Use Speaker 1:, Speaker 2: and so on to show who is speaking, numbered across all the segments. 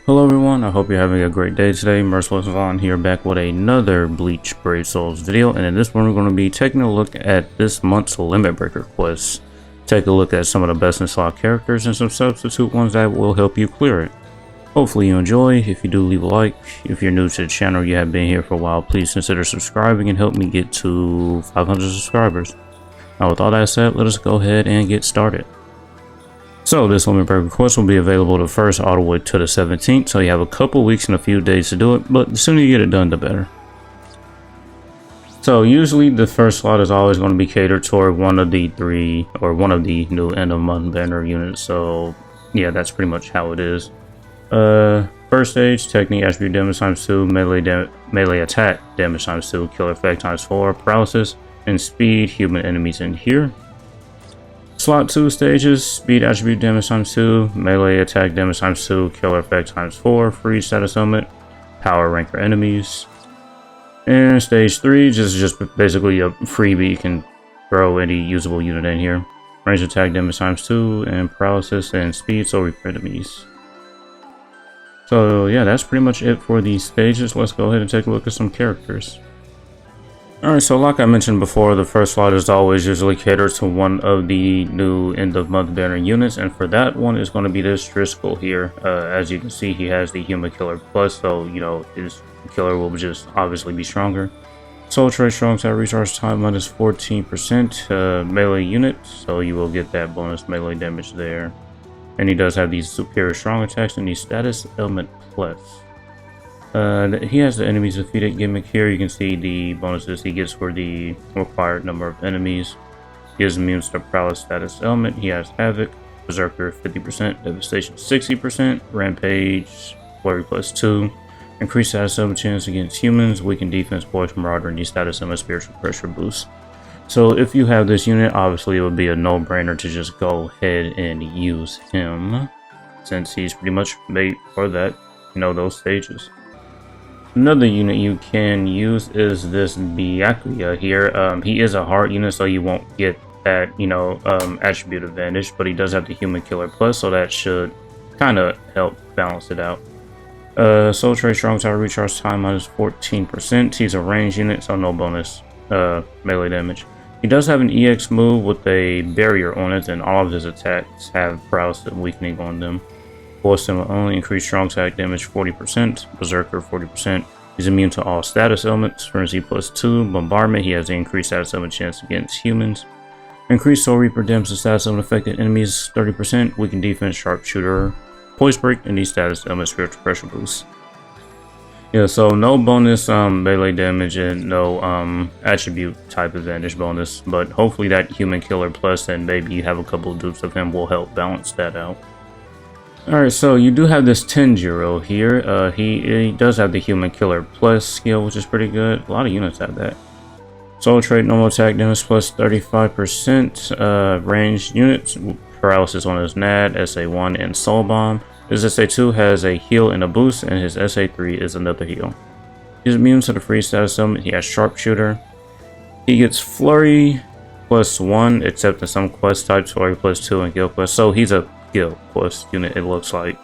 Speaker 1: Hello everyone, I hope you're having a great day today. Merciless Vaughn here, back with another Bleach Brave Souls video, and in this one we're going to be taking a look at this month's Limit Breaker quest. Take a look at some of the best in slot characters and some substitute ones that will help you clear it. Hopefully you enjoy. If you do, leave a like. If you're new to the channel or you have been here for a while, please consider subscribing and help me get to 500 subscribers. Now with all that said, let us go ahead and get started. So this Limit Breaker quest will be available the 1st all the way to the 17th, so you have a couple weeks and a few days to do it, but the sooner you get it done, the better. So usually the first slot is always going to be catered toward one of the new end of month banner units, so yeah, that's pretty much how it is. First stage, technique attribute damage times 2, melee attack damage times 2, killer effect times 4, paralysis, and speed human enemies in here. Slot 2 stages, speed attribute damage times 2, melee attack damage times 2, killer effect times 4, freeze status element, power ranker enemies. And stage 3, just basically a freebie, you can throw any usable unit in here. Range attack damage times 2, and paralysis and speed soul reaper enemies. So yeah, that's pretty much it for these stages. Let's go ahead and take a look at some characters. Alright, so like I mentioned before, the first slot is always usually catered to one of the new end of month banner units, and for that one is going to be this Driscoll here. As you can see, he has the Human Killer Plus, so you know his killer will just obviously be stronger. Soul Trait Strong Attack Recharge Time minus 14% melee unit, so you will get that bonus melee damage there. And he does have these superior strong attacks and the status element plus. He has the enemies defeated gimmick here. You can see the bonuses he gets for the required number of enemies. He is immune to paralysis status element. He has Havoc, Berserker 50%, Devastation 60%, Rampage, Flurry plus 2, increased status element chance against humans, weakened defense, Poison Marauder, and the status element spiritual pressure boost. So if you have this unit, obviously it would be a no-brainer to just go ahead and use him, since he's pretty much made for that, those stages. Another unit you can use is this Byakuya here. He is a hard unit, so you won't get that, attribute advantage, but he does have the Human Killer Plus, so that should kind of help balance it out. Soul Trait Strong Tower Recharge Time minus 14%. He's a ranged unit, so no bonus melee damage. He does have an EX move with a barrier on it, and all of his attacks have paralysis and weakening on them. Force him will only increase strong attack damage 40%, Berserker 40%. He's immune to all status elements, Frenzy plus 2, Bombardment, he has the increased status element chance against humans. Increased Soul Reaper damage to status element affected enemies 30%, weakened defense, Sharpshooter, Poise Break, and the status element spiritual pressure boost. Yeah, so no bonus melee damage and no attribute type advantage bonus, but hopefully that Human Killer Plus and maybe you have a couple of dupes of him will help balance that out. Alright, so you do have this Tenjiro here. He does have the Human Killer Plus skill, which is pretty good. A lot of units have that. Soul Trait normal attack damage plus 35%. Ranged units, paralysis on his NAD, SA1, and Soul Bomb. His SA2 has a heal and a boost, and his SA3 is another heal. He's immune to the freeze status element. He has Sharpshooter. He gets Flurry plus 1, except in some quest types, Flurry plus 2 and Guild quest. So he's a Guild quest unit, it looks like.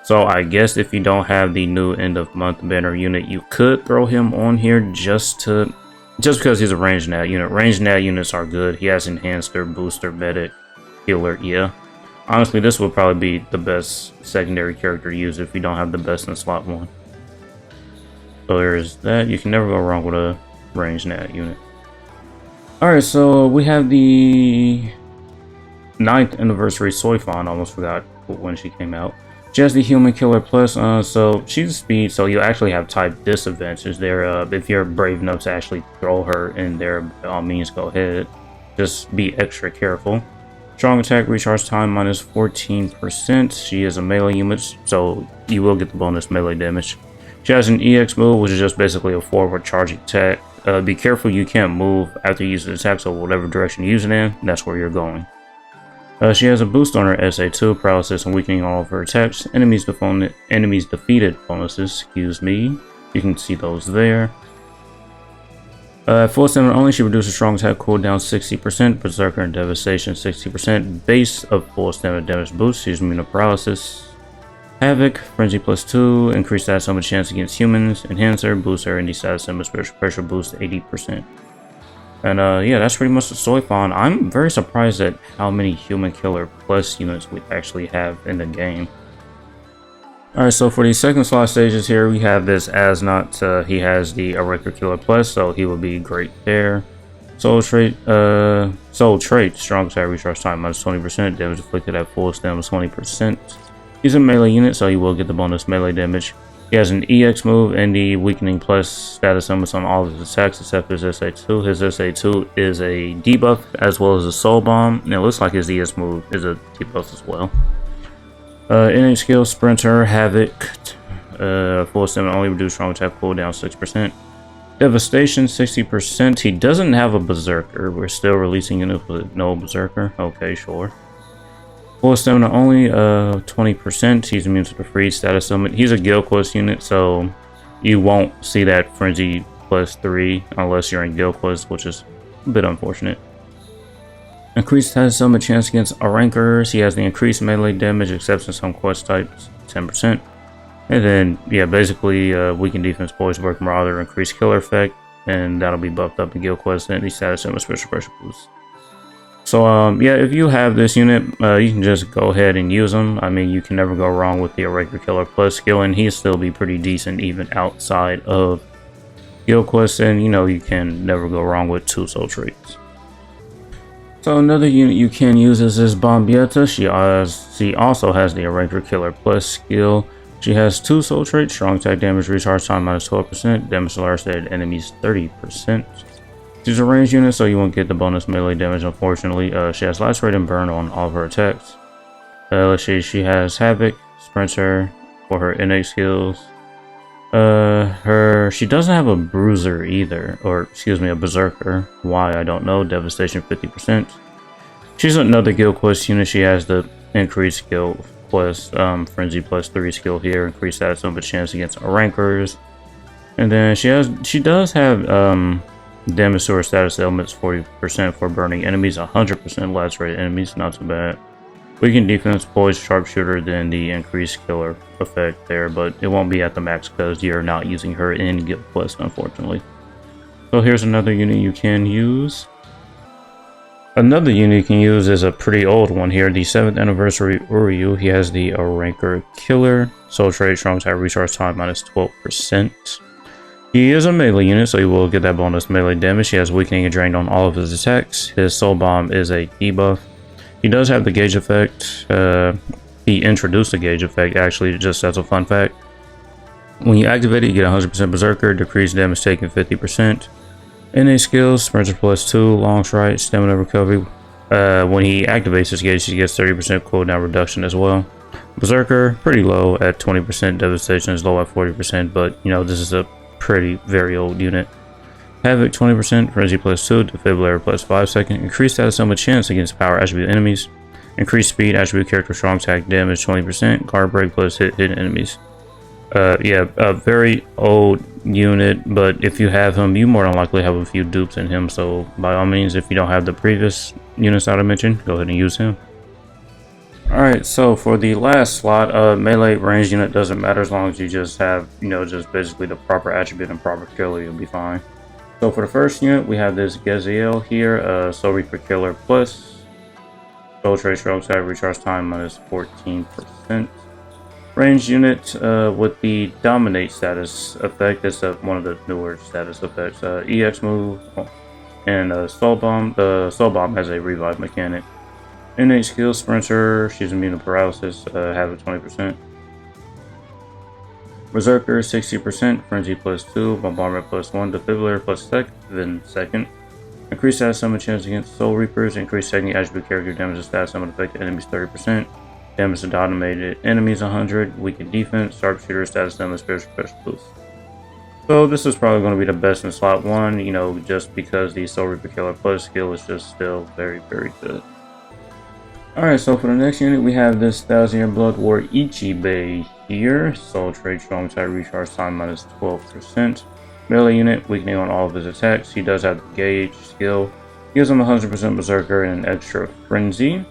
Speaker 1: So I guess if you don't have the new end of month banner unit, you could throw him on here just because he's a ranged NAD unit. Ranged NAD units are good. He has enhancer, booster, medic, healer. Yeah, honestly this would probably be the best secondary character to use if you don't have the best in slot 1. So there's that. You can never go wrong with a ranged NAD unit. Alright, so we have the 9th anniversary Soifon. Almost forgot when she came out. She has the Human Killer Plus, so she's a speed, so you actually have type disadvantages there. If you're brave enough to actually throw her in there, by all means go ahead. Just be extra careful. Strong attack recharge time minus 14%. She is a melee unit, so you will get the bonus melee damage. She has an EX move, which is just basically a forward charging attack. Be careful, you can't move after you use the attack, so whatever direction you use it in, that's where you're going. She has a boost on her SA2, paralysis and weakening all of her attacks. Enemies defeated bonuses, you can see those there. Full stamina only, she reduces strong attack cooldown 60%, Berserker and Devastation 60%, base of full stamina damage boost, she's immune to paralysis. Havoc, Frenzy +2, increase stat summon chance against humans. Enhancer, boost her indie stat summon spiritual pressure boost to 80%. And yeah, that's pretty much the story font. I'm very surprised at how many Human Killer Plus units we actually have in the game. Alright, so for the second slot stages here, we have this Asnot. He has the Erector Killer Plus, so he will be great there. Soul trait, strong attack recharge time -20%, damage inflicted at full stem 20%. He's a melee unit, so he will get the bonus melee damage. He has an EX move and the weakening plus status summons on all of his attacks except his SA2. His SA2 is a debuff as well as a soul bomb, and it looks like his ES move is a debuff as well. NH skill, Sprinter, Havoc, full stamina only, reduce strong attack cooldown 6%. Devastation 60%. He doesn't have a Berserker. We're still releasing units with no Berserker. Okay, sure. Full stamina only, 20%. He's immune to the freeze status summon. He's a Guild Quest unit, so you won't see that Frenzy +3 unless you're in Guild Quest, which is a bit unfortunate. Increased status summon chance against rankers. He has the increased melee damage, except in some quest types, 10%. And then, yeah, basically, weakened defense, poise, work, marauder, increased killer effect, and that'll be buffed up in Guild Quest, and the status summon special pressure boost. So, yeah, if you have this unit, you can just go ahead and use him. I mean, you can never go wrong with the Erector Killer Plus skill, and he'll still be pretty decent even outside of Guild Quest, and, you know, you can never go wrong with 2 soul traits. So another unit you can use is this Bombietta. She also has the Erector Killer Plus skill. She has 2 soul traits, strong attack damage, recharge time -12%, damage to large stated enemies 30%. She's a ranged unit, so you won't get the bonus melee damage, unfortunately. She has lacerate and burn on all of her attacks. Let's see, she has Havoc, Sprinter for her innate skills. She doesn't have a Bruiser either, or excuse me, a Berserker. Why, I don't know. Devastation 50%. She's another Guild Quest unit. She has the increased Guild Quest Frenzy +3 skill here, increased status summon chance against rankers. And then she does have damage to her status elements 40% for burning enemies, 100% lacerated enemies, not too bad. Weakened defense, poise, sharpshooter, then the increased killer effect there, but it won't be at the max because you're not using her in Guild Quest, unfortunately. So here's another unit you can use. Another unit you can use is a pretty old one here, the 7th anniversary Uryu. He has the Ranker Killer, soul trait, strong attack, recharge time -12%. He is a melee unit, so he will get that bonus melee damage. He has weakening and drained on all of his attacks. His soul bomb is a debuff. He does have the gauge effect. He introduced the gauge effect, actually, just as a fun fact. When you activate it, you get 100% Berserker, decreased damage taken 50%. NA skills, Sprinter +2, long strike, stamina recovery. When he activates his gauge, he gets 30% cooldown reduction as well. Berserker, pretty low at 20%, devastation is low at 40%, but, you know, this is a very old unit. Havoc 20%, Frenzy +2, Defibrillator +5 second, increased status summon chance against power attribute enemies, increased speed attribute character strong attack damage 20%, guard break plus hidden enemies. Yeah, a very old unit, but if you have him, you more than likely have a few dupes in him, so by all means, if you don't have the previous units that I mentioned, go ahead and use him. Alright, so for the last slot, melee ranged unit doesn't matter as long as you just have, you know, just basically the proper attribute and proper killer, you'll be fine. So for the first unit, we have this Geziel here, Soul Reaper Killer Plus, Soul Trait, strong attack, recharge time -14%. Ranged unit with the Dominate status effect. It's one of the newer status effects. EX move and Soul Bomb. The Soul Bomb has a revive mechanic. Innate skill, Sprinter. She's immune to paralysis. Have a 20%. Berserker 60%. Frenzy +2. Bombardment +1. Defibrillator +7 Increased status summon chance against Soul Reapers. Increased technique attribute character damage to status summon affected enemies 30%. Damage to dominated enemies 100. Weakened defense. Sharpshooter status summon spiritual pressure boost. So this is probably going to be the best in slot 1. You know, just because the Soul Reaper Killer Plus skill is just still very good. Alright, so for the next unit, we have this 1000-Year Blood War Ichibei here. Soul Trait, strong attack, recharge time -12%. Melee unit, weakening on all of his attacks. He does have the Gauge skill. Gives him 100% Berserker and an extra Frenzy.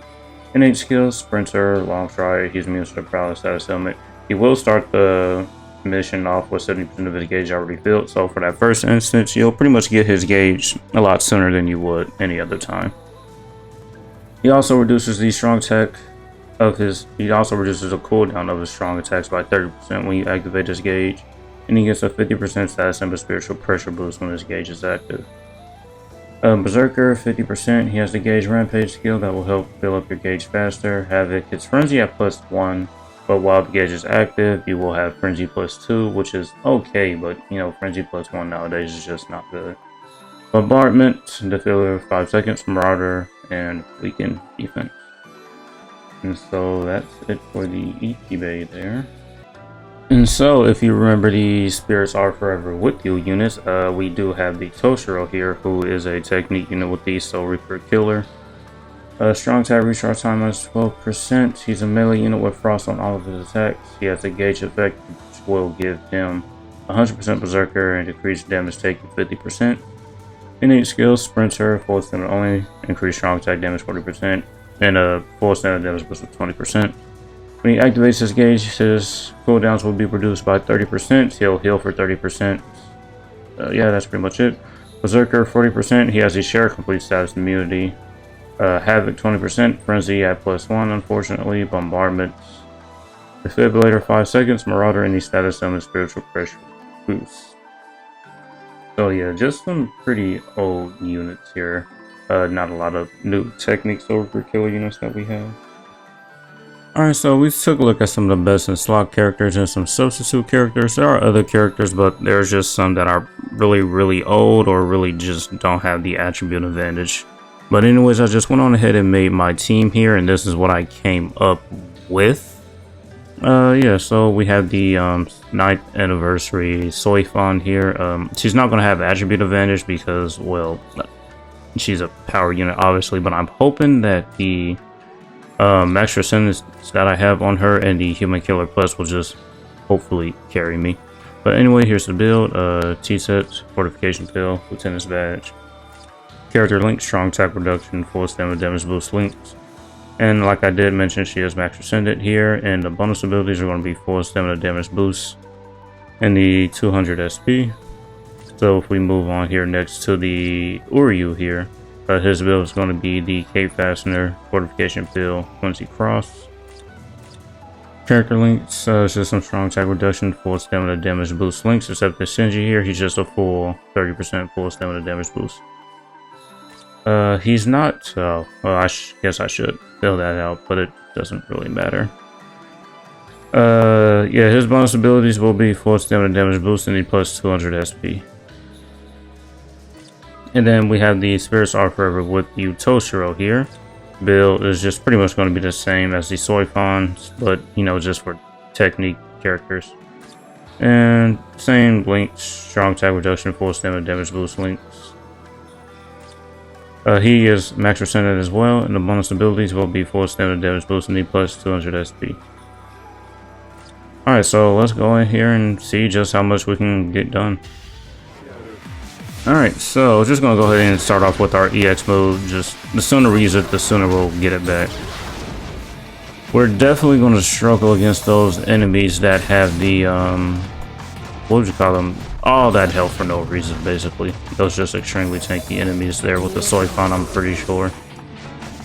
Speaker 1: Innate skills, Sprinter, long stride. He's immune to the paralysis status element. He will start the mission off with 70% of his gauge already filled, so for that first instance, you'll pretty much get his gauge a lot sooner than you would any other time. He also reduces the strong attack of his. He also reduces the cooldown of his strong attacks by 30% when you activate his gauge, and he gets a 50% status symbol spiritual pressure boost when his gauge is active. Berserker, 50%. He has the Gauge Rampage skill that will help fill up your gauge faster. Havoc, it's Frenzy at +1, but while the gauge is active, you will have Frenzy +2, which is okay, but you know, Frenzy +1 nowadays is just not good. Bombardment, Defiller, 5 seconds, Marauder, and Weaken Defense. And so that's it for the Ichibei there. And so, if you remember the Spirits Are Forever With You units, we do have the Toshiro here, who is a technique unit with the Soul Reaper Killer. Strong attack recharge time is 12%. He's a melee unit with frost on all of his attacks. He has a gauge effect, which will give him 100% Berserker and decrease damage taken 50%. Innate skills, Sprinter, full stamina only, increase strong attack damage 40%, and a full stamina damage boost of 20%. When he activates his gauge, his cooldowns will be reduced by 30%. He'll heal for 30%. Yeah, that's pretty much it. Berserker, 40%. He has a share complete status immunity. Havoc, 20%. Frenzy at +1, unfortunately. Bombardment. Defibrillator, 5 seconds. Marauder, any status on the spiritual pressure boost. So yeah, just some pretty old units here. Not a lot of new techniques over killer units that we have. Alright, so we took a look at some of the best in slot characters and some substitute characters. There are other characters, but there's just some that are really old or really just don't have the attribute advantage. But anyways, I just went on ahead and made my team here, and this is what I came up with. Yeah, so we have the 9th anniversary Soifan here. She's not going to have attribute advantage because, well, she's a power unit, obviously, but I'm hoping that the extra sentence that I have on her and the Human Killer Plus will just hopefully carry me. But anyway, here's the build. T-set, Fortification Pill, Lieutenant's Badge. Character link, Strong Attack Reduction, Full Stamina Damage Boost links. And like I did mention, she has Max Ascendant here, and the bonus abilities are going to be Full Stamina Damage Boost and the 200 SP. So if we move on here next to the Uryu here, his build is going to be the Cape Fastener, Fortification Pill, Quincy Cross. Character links, just some strong attack reduction, full stamina damage boost links, except for Shinji here, he's just a full 30% full stamina damage boost. He's not, well, I guess I should fill that out, but it doesn't really matter. Yeah, his bonus abilities will be full stamina damage boost and the plus 200 SP. And then we have the Spirits Are Forever With You Toshiro here. Build is just pretty much going to be the same as the Soifans, but you know, just for technique characters. And same links, strong attack reduction, full stamina damage boost links. He is max percentage as well, and the bonus abilities will be full stamina damage boost and the plus 200 SP. Alright, so let's go in here and see just how much we can get done. Alright, so just gonna go ahead and start off with our EX mode. Just the sooner we use it, the sooner we'll get it back. We're definitely gonna struggle against those enemies that have the what would you call them? All that health for no reason, basically. Those just extremely tanky enemies there with the Soifan, I'm pretty sure.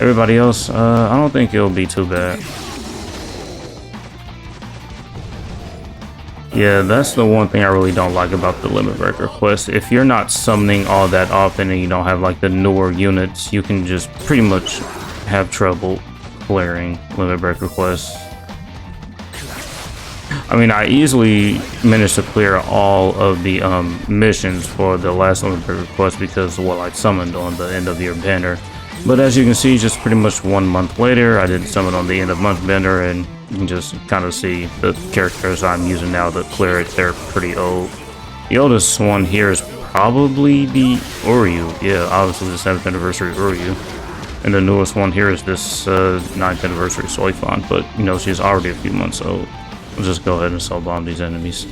Speaker 1: Everybody else, I don't think it'll be too bad. Yeah, that's the one thing I really don't like about the Limit Breaker quest. If you're not summoning all that often and you don't have like the newer units, you can just pretty much have trouble clearing Limit Breaker quests. I mean, I easily managed to clear all of the missions for the last Limit Breaker quest because, well, I summoned on the end of year banner. But as you can see, just pretty much 1 month later, I did summon on the end of month banner, and you can just kind of see the characters I'm using now to clear it. They're pretty old. The oldest one here is probably the Uryu. Yeah, obviously the 7th anniversary Uryu. And the newest one here is this 9th anniversary Soifan, but you know, she's already a few months old. We'll just go ahead and soul bomb these enemies.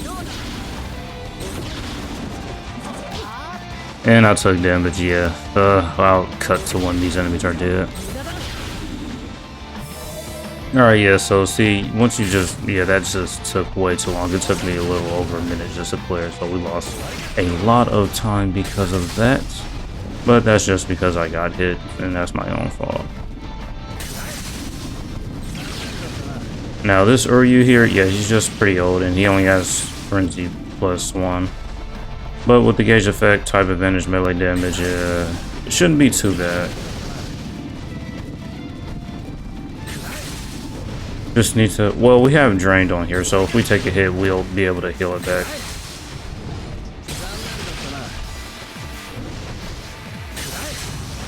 Speaker 1: And I took damage, yeah. I'll cut to when these enemies are dead. Alright, yeah, so see, once you just, yeah, that just took way too long. It took me a little over a minute just to clear, so we lost a lot of time because of that. But that's just because I got hit, and that's my own fault. Now, this Uryu here, yeah, he's just pretty old, and he only has Frenzy +1. But with the gauge effect, type advantage, melee damage, it shouldn't be too bad. Just need to, well, we have drained on here, so if we take a hit, we'll be able to heal it back.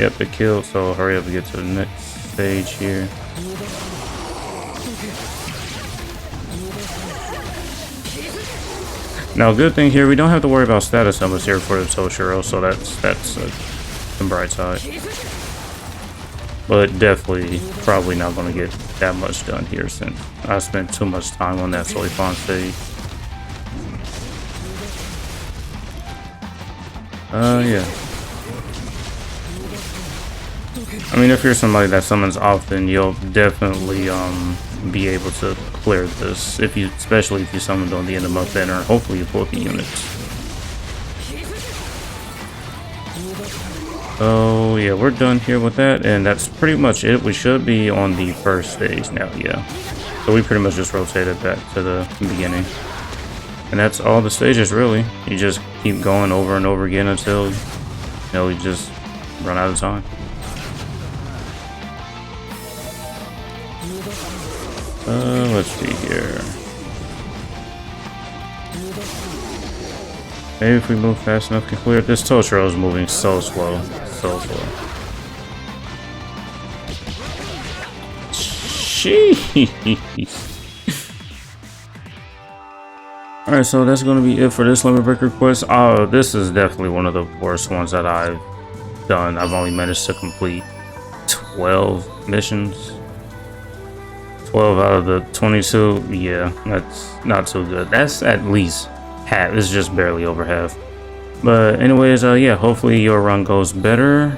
Speaker 1: Yep, it killed, so hurry up and get to the next stage here. Now, good thing here, we don't have to worry about status numbers here for the Toshiro, so that's the bright side. But definitely, probably not going to get that much done here since I spent too much time on that Soifon stage. Yeah. I mean, if you're somebody that summons often, you'll definitely be able to clear this. Especially if you summoned on the end of month banner, hopefully you pull the units. So yeah, we're done here with that, and that's pretty much it. We should be on the first stage now, yeah. So we pretty much just rotated back to the beginning. And that's all the stages, really. You just keep going over and over again until, you know, you just run out of time. Let's see here. Maybe if we move fast enough, we can clear it. This Toshiro is moving so slow. So slow. Jeez. Alright, so that's going to be it for this limit break request. This is definitely one of the worst ones that I've done. I've only managed to complete 12 missions. 12 out of the 22. Yeah, that's not too good. That's at least half. It's just barely over half. But anyways, yeah, hopefully your run goes better.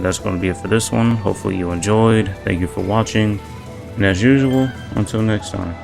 Speaker 1: That's going to be it for this one. Hopefully you enjoyed. Thank you for watching. And as usual, until next time.